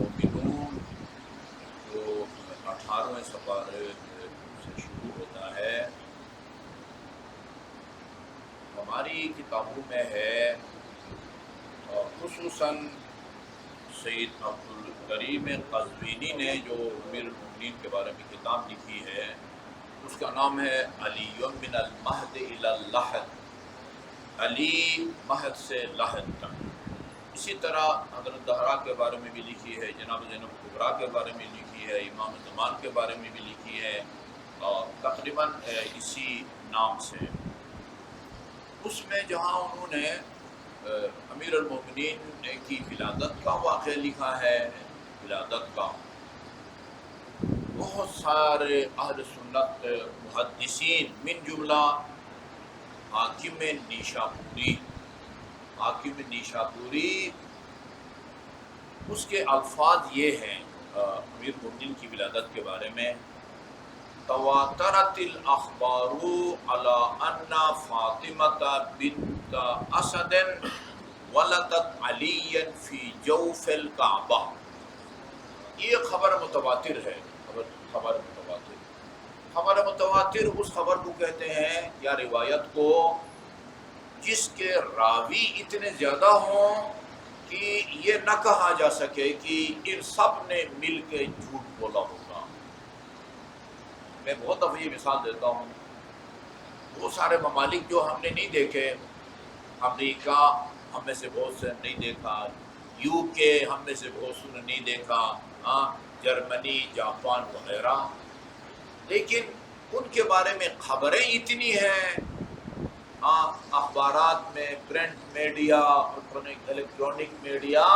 المومنون جو 18ویں سپارے سے شروع ہوتا ہے، ہماری کتابوں میں ہے، اور خصوصاً سید عبدالکریم قزوینی نے جو امیر المومنین کے بارے میں کتاب لکھی ہے، اس کا نام ہے علی من المہد الی اللحد، علی مہد سے لحد تک۔ اسی طرح حضرت زہرا کے بارے میں بھی لکھی ہے، جناب زینب کبریٰ کے بارے میں لکھی ہے، امام زمان کے بارے میں بھی لکھی ہے، اور تقریباً اسی نام سے۔ اس میں جہاں انہوں نے امیر المومنین کی ولادت کا واقعہ لکھا ہے، ولادت کا، بہت سارے اہل سنت محدثین من جملہ حاکم نیشاپوری، اس کے الفاظ یہ ہیں امیر المومنین کی ولادت کے بارے میں: تواترت الاخبار علی ان فاطمۃ بنت اسد ولدت علی فی جوف الکعبہ۔ یہ خبر متواتر ہے، خبر متواتر اس خبر کو کہتے ہیں یا روایت کو جس کے راوی اتنے زیادہ ہوں کہ یہ نہ کہا جا سکے کہ ان سب نے مل کے جھوٹ بولا ہوگا۔ میں بہت دفعہ یہ مثال دیتا ہوں، بہت سارے ممالک جو ہم نے نہیں دیکھے، امریکہ ہم میں سے بہت سے نہیں دیکھا، یو کے ہم میں سے بہت سے نے نہیں دیکھا، جرمنی، جاپان وغیرہ، لیکن ان کے بارے میں خبریں اتنی ہیں، اخبارات میں، پرنٹ میڈیا، الیکٹرانک میڈیا،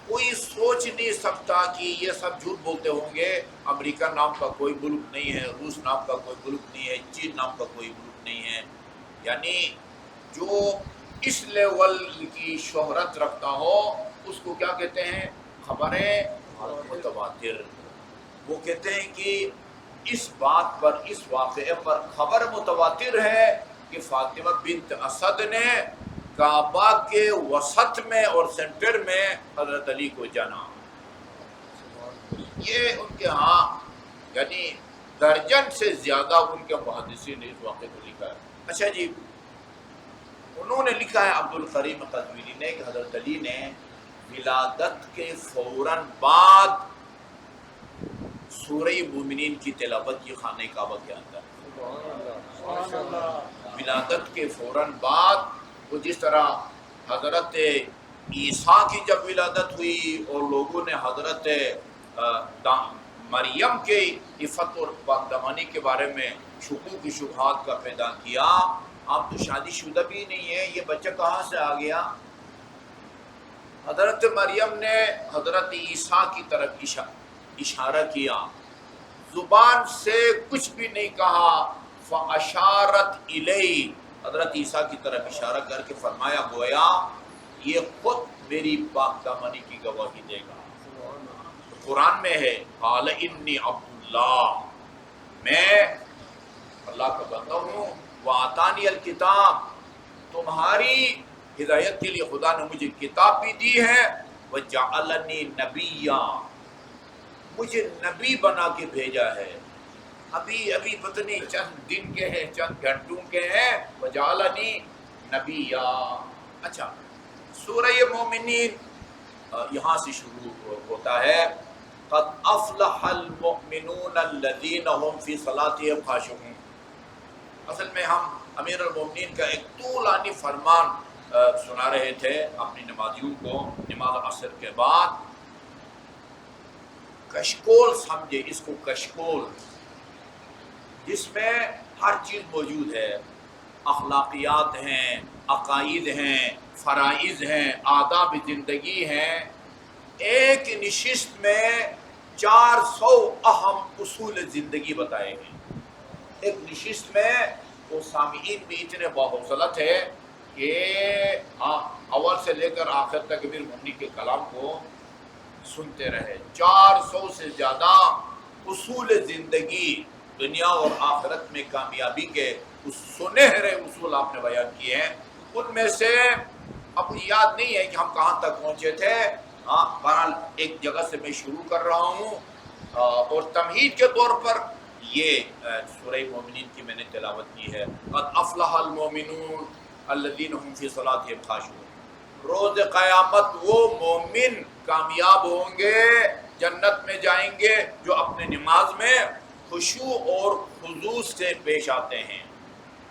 کوئی سوچ نہیں سکتا کہ یہ سب جھوٹ بولتے ہوں گے۔ امریکہ نام کا کوئی ملک نہیں ہے، روس نام کا کوئی ملک نہیں ہے، چین نام کا کوئی ملک نہیں ہے، یعنی جو اس لیول کی شہرت رکھتا ہو اس کو کیا کہتے ہیں؟ خبریں متواتر۔ وہ کہتے ہیں کہ اس بات پر، اس واقعے پر خبر متواتر ہے کہ فاطمہ بنت اسد نے کعبہ کے وسط میں اور سینٹر میں حضرت علی کو جانا۔ یہ ان کے ہاں یعنی درجن سے زیادہ ان کے محدثین نے اس واقعے کو لکھا ہے۔ اچھا جی، انہوں نے لکھا ہے عبدالکریم قزوینی نے کہ حضرت علی نے ولادت کے فوراً بعد سورہ مومنین کی تلاوت کی خانہ کعبہ کے اندر۔ ولادت کے فوراً بعد، وہ جس طرح حضرت عیسیٰ کی جب ولادت ہوئی اور لوگوں نے حضرت مریم کے عفت اور پاکدامانی کے بارے میں شکوک کی شبہات کا پیدا کیا، آپ تو شادی شدہ بھی نہیں ہے، یہ بچہ کہاں سے آ گیا؟ حضرت مریم نے حضرت عیسیٰ کی طرف اشارہ کیا، زبان سے کچھ بھی نہیں کہا، فاشارت الیہ، حضرت عیسیٰ کی طرف اشارہ کر کے فرمایا گویا یہ خود میری پاک دامنی کی گواہی دے گا۔ قرآن میں ہے قال انی عبداللہ، میں اللہ کا بندہ ہوں، وآتانی الکتاب، تمہاری ہدایت کے لیے خدا نے مجھے کتاب بھی دی ہے، وجعلنی نبیا، مجھے نبی بنا کے بھیجا ہے۔ ابھی پتہ نہیں چند دن کے ہیں، چند گھنٹوں کے ہیں، وجعلنی نبیا۔ اچھا، سورہ مومنین یہاں سے شروع ہوتا ہے، قد افلح المؤمنون الذین هم فی صلاتهم خاشعون۔ اصل میں ہم امیر المومنین کا ایک طولانی فرمان سنا رہے تھے اپنی نمازیوں کو نماز عصر کے بعد۔ کشکول سمجھے اس کو، کشکول جس میں ہر چیز موجود ہے، اخلاقیات ہیں، عقائد ہیں، فرائض ہیں، آداب زندگی ہیں۔ ایک نشست میں 400 اہم اصول زندگی بتائے گئے۔ ایک نشست میں وہ سامعین بھی اتنے باحوصلہ تھے کہ اول سے لے کر آخر تک امیر المومنین کے کلام کو سنتے رہے۔ 400 سے زیادہ اصول زندگی، دنیا اور آخرت میں کامیابی کے اس سنہرے اصول آپ نے بیان کیے ہیں۔ ان میں سے اب یاد نہیں ہے کہ ہم کہاں تک پہنچے تھے، ہاں بہرحال ایک جگہ سے میں شروع کر رہا ہوں اور تمہید کے طور پر یہ سورہ مومنین کی میں نے تلاوت کی ہے. قد افلح المومنون الذین هم فی صلاتهم خاشعون. روز قیامت وہ مومن کامیاب ہوں گے، جنت میں جائیں گے جو اپنے نماز میں خشوع اور خضوع سے پیش آتے ہیں.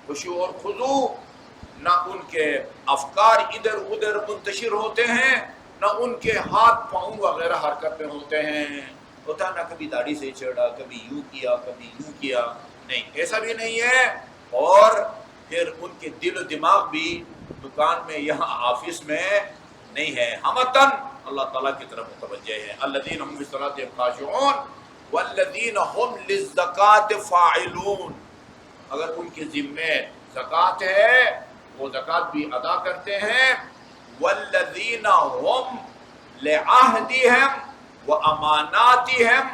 خشوع اور خضوع، نہ ان کے افکار ادھر ادھر منتشر ہوتے ہیں، نہ ان کے ہاتھ پاؤں وغیرہ حرکت میں ہوتے ہیں. ہوتا نہ کبھی داڑھی سے چڑھا، کبھی یوں کیا، کبھی یوں کیا، نہیں ایسا بھی نہیں ہے. اور پھر ان کے دل و دماغ بھی دکان میں یہاں آفس میں نہیں ہے، ہمتن اللہ تعالیٰ کی طرف متوجہ ہے. الذین هم فی صلاتهم خاشعون والذین هم للزکاة فاعلون. اگر ان کے ذمے زکوٰۃ ہے وہ زکوٰۃ بھی ادا کرتے ہیں. والذین هم لعہدہم واماناتہم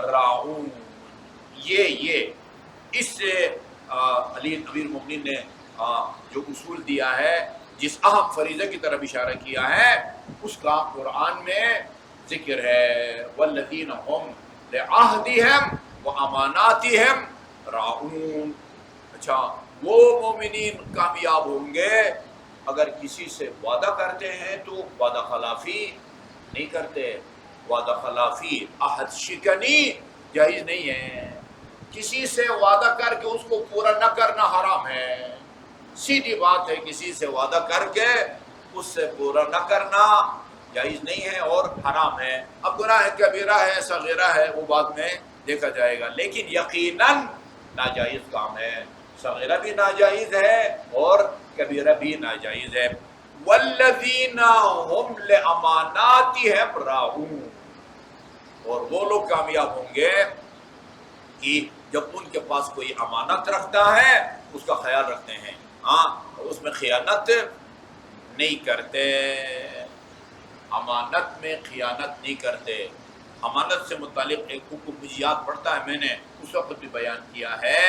راعون. یہ اس سے علی امیر المومنین نے جو اصول دیا ہے، جس اہم فریضے کی طرف اشارہ کیا ہے، اس کا قرآن میں ذکر ہے. والذین هم لعہدہم واماناتہم راعون. اچھا، وہ مومنین کامیاب ہوں گے اگر کسی سے وعدہ کرتے ہیں تو وعدہ خلافی نہیں کرتے. وعدہ خلافی، عہد شکنی جائز نہیں ہے. کسی سے وعدہ کر کے اس کو پورا نہ کرنا حرام ہے. سیدھی بات ہے، کسی سے وعدہ کر کے اس سے پورا نہ کرنا جائز نہیں ہے اور حرام ہے. اب گناہ ہے، کبیرہ ہے، صغیرہ ہے، وہ بعد میں دیکھا جائے گا، لیکن یقیناً ناجائز کام ہے. صغیرہ بھی ناجائز ہے اور کبیرہ بھی ناجائز ہے. والذین هم لاماناتہم راعون. اور وہ لوگ کامیاب ہوں گے کہ جب ان کے پاس کوئی امانت رکھتا ہے اس کا خیال رکھتے ہیں، ہاں اس میں خیانت نہیں کرتے. امانت میں خیانت نہیں کرتے. امانت سے متعلق ایک حکم مجھے یاد پڑتا ہے، میں نے اس وقت بھی بیان کیا ہے.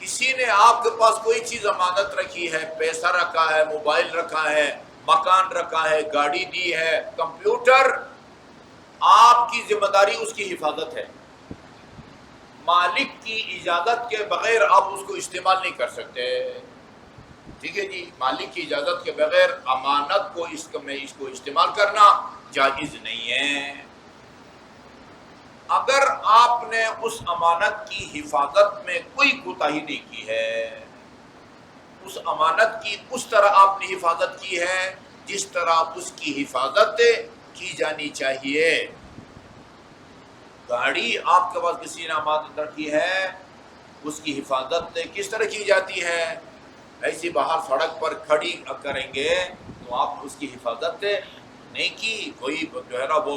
کسی نے آپ کے پاس کوئی چیز امانت رکھی ہے، پیسہ رکھا ہے، موبائل رکھا ہے، مکان رکھا ہے، گاڑی دی ہے، کمپیوٹر، آپ کی ذمہ داری اس کی حفاظت ہے. مالک کی اجازت کے بغیر آپ اس کو استعمال نہیں کر سکتے. ٹھیک ہے جی، مالک کی اجازت کے بغیر امانت کو اس کو استعمال کرنا جائز نہیں ہے. اگر آپ نے اس امانت کی حفاظت میں کوئی کوتاہی نہیں کی ہے، اس امانت کی اس طرح آپ نے حفاظت کی ہے جس طرح اس کی حفاظت کی جانی چاہیے. گاڑی آپ کے پاس کسی نے امانت رکھی ہے، اس کی حفاظت کس طرح کی جاتی ہے؟ ایسی باہر سڑک پر کھڑی کریں گے تو آپ اس کی حفاظت نہیں کی، کوئی جو ہے نا وہ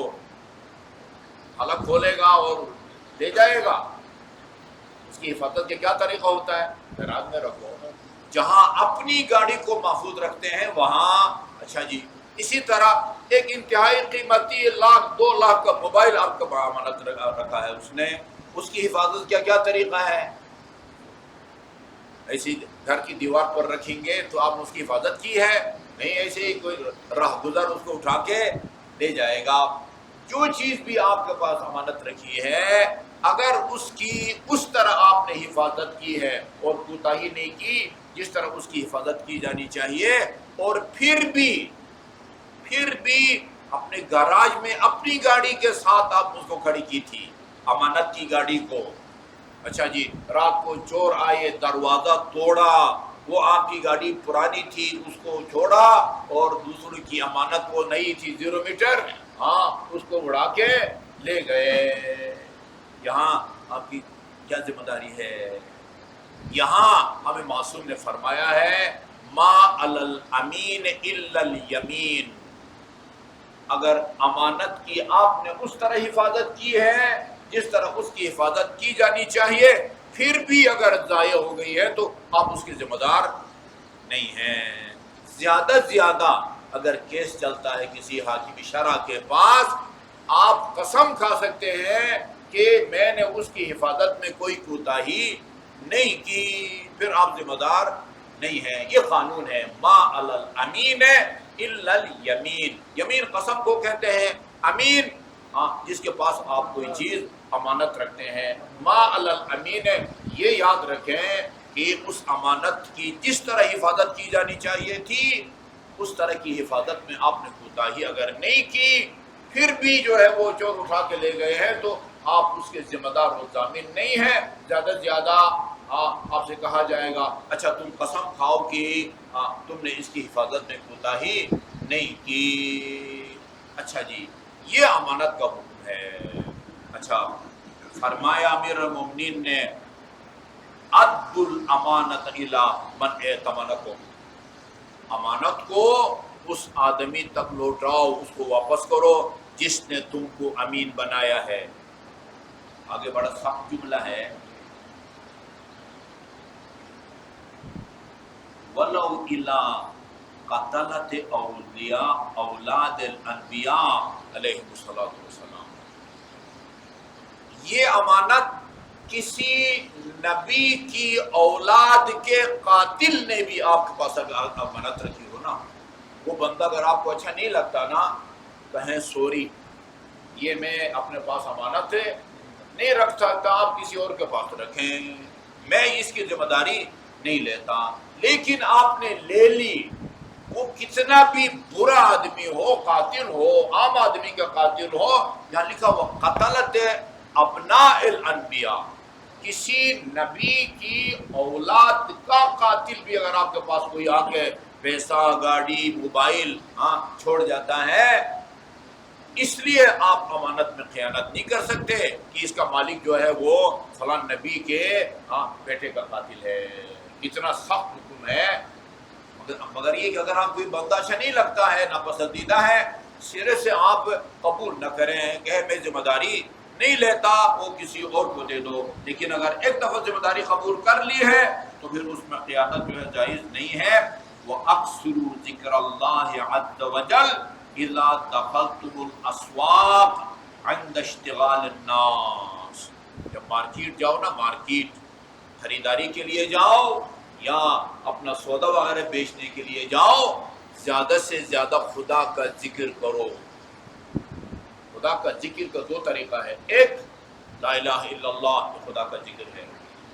حلق کھولے گا اور لے جائے گا. اس کی حفاظت کا کیا طریقہ ہوتا ہے؟ گراج میں رکھو. جہاں اپنی گاڑی کو محفوظ رکھتے ہیں وہاں. اچھا جی، اسی طرح ایک انتہائی قیمتی 1,00,000-2,00,000 کا موبائل آپ کا امانت رکھا ہے اس نے، اس کی حفاظت کا کیا طریقہ ہے؟ ایسی گھر کی دیوار پر رکھیں گے تو آپ اس کی حفاظت کی ہے؟ نہیں، ایسے ہی کوئی راہ گزر اس کو اٹھا کے لے جائے گا. جو چیز بھی آپ کے پاس امانت رکھی ہے، اگر اس کی اس طرح آپ نے حفاظت کی ہے اور کوتاہی نہیں کی جس طرح اس کی حفاظت کی جانی چاہیے، اور پھر بھی اپنے گراج میں اپنی گاڑی کے ساتھ آپ اس کو کھڑی کی تھی، امانت کی گاڑی کو. اچھا جی، رات کو چور آئے، دروازہ توڑا، وہ آپ کی گاڑی پرانی تھی اس کو چھوڑا اور دوسروں کی امانت وہ نئی تھی 0 میٹر، ہاں اس کو اڑا کے لے گئے. یہاں آپ کی کیا ذمہ داری ہے؟ یہاں ہمیں معصوم نے فرمایا ہے ما علی الامین الا الیمین. اگر امانت کی آپ نے اس طرح حفاظت کی ہے جس طرح اس کی حفاظت کی جانی چاہیے، پھر بھی اگر ضائع ہو گئی ہے تو آپ اس کے ذمہ دار نہیں ہیں. زیادہ زیادہ اگر کیس چلتا ہے کسی حاکم شرع کے پاس، آپ قسم کھا سکتے ہیں کہ میں نے اس کی حفاظت میں کوئی کوتاہی نہیں کی، پھر آپ ذمہ دار نہیں ہیں. یہ قانون ہے ما علی الامین الا الیمین، یمین قسم کو کہتے ہیں، امین جس کے پاس آپ کوئی چیز امانت رکھتے ہیں، ما علی الامین، یہ یاد رکھیں کہ اس امانت کی جس طرح حفاظت کی جانی چاہیے تھی اس طرح کی حفاظت میں آپ نے کوتاہی اگر نہیں کی، پھر بھی جو ہے وہ چور اٹھا کے لے گئے ہیں تو آپ اس کے ذمہ دار و ضامن نہیں ہیں۔ زیادہ سے زیادہ آپ سے کہا جائے گا اچھا تم قسم کھاؤ کہ تم نے اس کی حفاظت میں کوتاہی نہیں کی۔ اچھا جی، یہ امانت کا حکم ہے۔ اچھا فرمایا امیر المومنین نے عد الامانت الی من ائتمنکم، امانت کو اس آدمی تک لوٹاؤ، اس کو واپس کرو جس نے تم کو امین بنایا ہے۔ آگے بڑا سخت جملہ ہے، وَلَوْ إِلَىٰ قَتَلَةِ أَوْلِيَاءِ اولاد الانبیاء علیہ السلام، یہ امانت کسی نبی کی اولاد کے قاتل نے بھی آپ کے پاس اگر امانت رکھی ہو نا، وہ بندہ اگر آپ کو اچھا نہیں لگتا نا، کہیں سوری، یہ میں اپنے پاس امانت نہیں رکھ سکتا، آپ کسی اور کے پاس رکھیں، میں اس کی ذمہ داری نہیں لیتا، لیکن آپ نے لے لی، وہ کتنا بھی برا آدمی ہو، قاتل ہو، عام آدمی کا قاتل ہو، یہاں لکھا ہوا قتلت ابناء الانبیاء، کسی نبی کی اولاد کا قاتل بھی اگر آپ کے پاس کوئی آ کے پیسہ، گاڑی، موبائل چھوڑ جاتا ہے، اس لیے آپ امانت میں خیانت نہیں کر سکتے کہ اس کا مالک جو ہے وہ فلاں نبی کے بیٹے کا قاتل ہے۔ اتنا سخت حکم ہے، مگر یہ کہ اگر آپ کوئی بندہ اچھا نہیں لگتا ہے، ناپسندیدہ ہے، سرے سے آپ قبول نہ کریں کہ میں ذمہ داری نہیں لیتا، وہ کسی اور کو دے دو، لیکن اگر ایک دفعہ ذمہ داری قبول کر لی ہے تو پھر اس میں خیانت جو ہے جائز نہیں ہے۔ وَأَكْثِرُوا ذِكْرَ اللَّهِ عَزَّ وَجَلَّ إِذَا دَخَلْتُمُ الْأَسْوَاقَ عِنْدَ اشْتِغَالِ النَّاسِ، جب مارکیٹ جاؤ نا، مارکیٹ خریداری کے لیے جاؤ یا اپنا سودا وغیرہ بیچنے کے لیے جاؤ، زیادہ سے زیادہ خدا کا ذکر کرو۔ خدا کا ذکر کا دو طریقہ ہے، ایک لا الہ الا اللہ، یہ خدا کا ذکر ہے،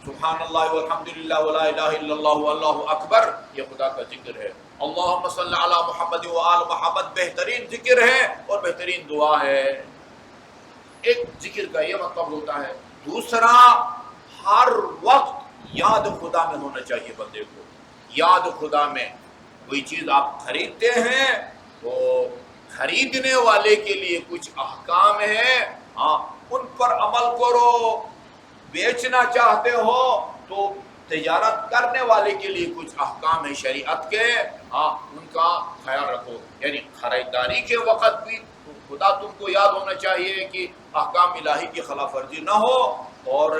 سبحان اللہ والحمدللہ ولا الہ الا اللہ واللہ اکبر، یہ خدا کا ذکر ہے، اللہم صلی علی محمد وآل محمد بہترین ذکر ہے اور بہترین دعا ہے۔ ایک ذکر کا یہ مطلب ہوتا ہے۔ دوسرا، ہر وقت یاد خدا میں ہونا چاہیے بندے کو، یاد خدا میں۔ کوئی چیز آپ خریدتے ہیں تو خریدنے والے کے لیے کچھ احکام ہیں، ان پر عمل کرو۔ بیچنا چاہتے ہو تو تجارت کرنے والے کے لیے کچھ احکام ہیں شریعت کے، ان کا خیال رکھو۔ یعنی خریداری کے وقت بھی خدا تم کو یاد ہونا چاہیے کہ احکام الہی کی خلاف ورزی نہ ہو، اور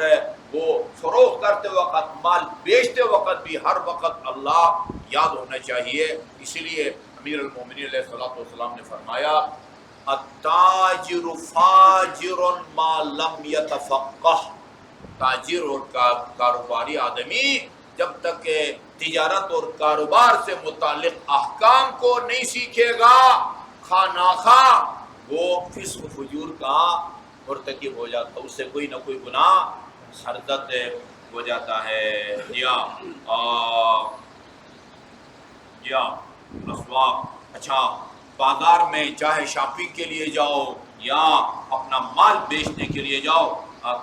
وہ فروخت کرتے وقت، مال بیچتے وقت بھی ہر وقت اللہ یاد ہونا چاہیے۔ اسی لیے امیر المومنین علیہ الصلوۃ والسلام نے فرمایا التاجر فاجر ما لم يتفقہ، تاجر اور کاروباری آدمی جب تک کہ تجارت اور کاروبار سے متعلق احکام کو نہیں سیکھے گا، خواہ ناخواہ وہ فسق و فجور کا مرتکب ہو جاتا، اس سے کوئی نہ کوئی گناہ سرزد ہو جاتا ہے۔ جی ہاں، اسواق، اچھا بازار میں چاہے شاپنگ کے لیے جاؤ یا اپنا مال بیچنے کے لیے جاؤ،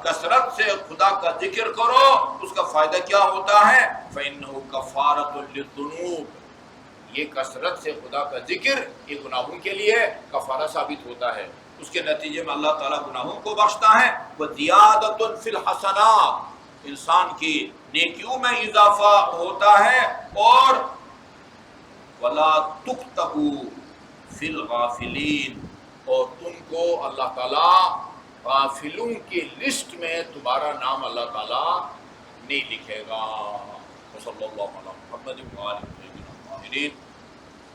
کثرت سے خدا کا ذکر کرو۔ اس کا فائدہ کیا ہوتا ہے؟ فَإِنَّهُ كَفَارَةٌ لِلذُّنُوبِ، یہ کثرت سے خدا کا ذکر یہ گناہوں کے لیے کفارہ ثابت ہوتا ہے، اس کے نتیجے میں اللہ تعالیٰ گناہوں کو بخشتا ہے۔ وَزِيَادَةٌ فِي الْحَسَنَاتِ، انسان کی نیکیوں میں اضافہ ہوتا ہے، اور وَلَا تُكْتَبُوا فِي الْغَافِلِينَ، اور تم کو اللہ تعالیٰ غافلوں کی لسٹ میں تمہارا نام اللہ تعالیٰ نہیں لکھے گا۔ وصلی اللہ علی محمد وآلہ وصحبہ اجمعین۔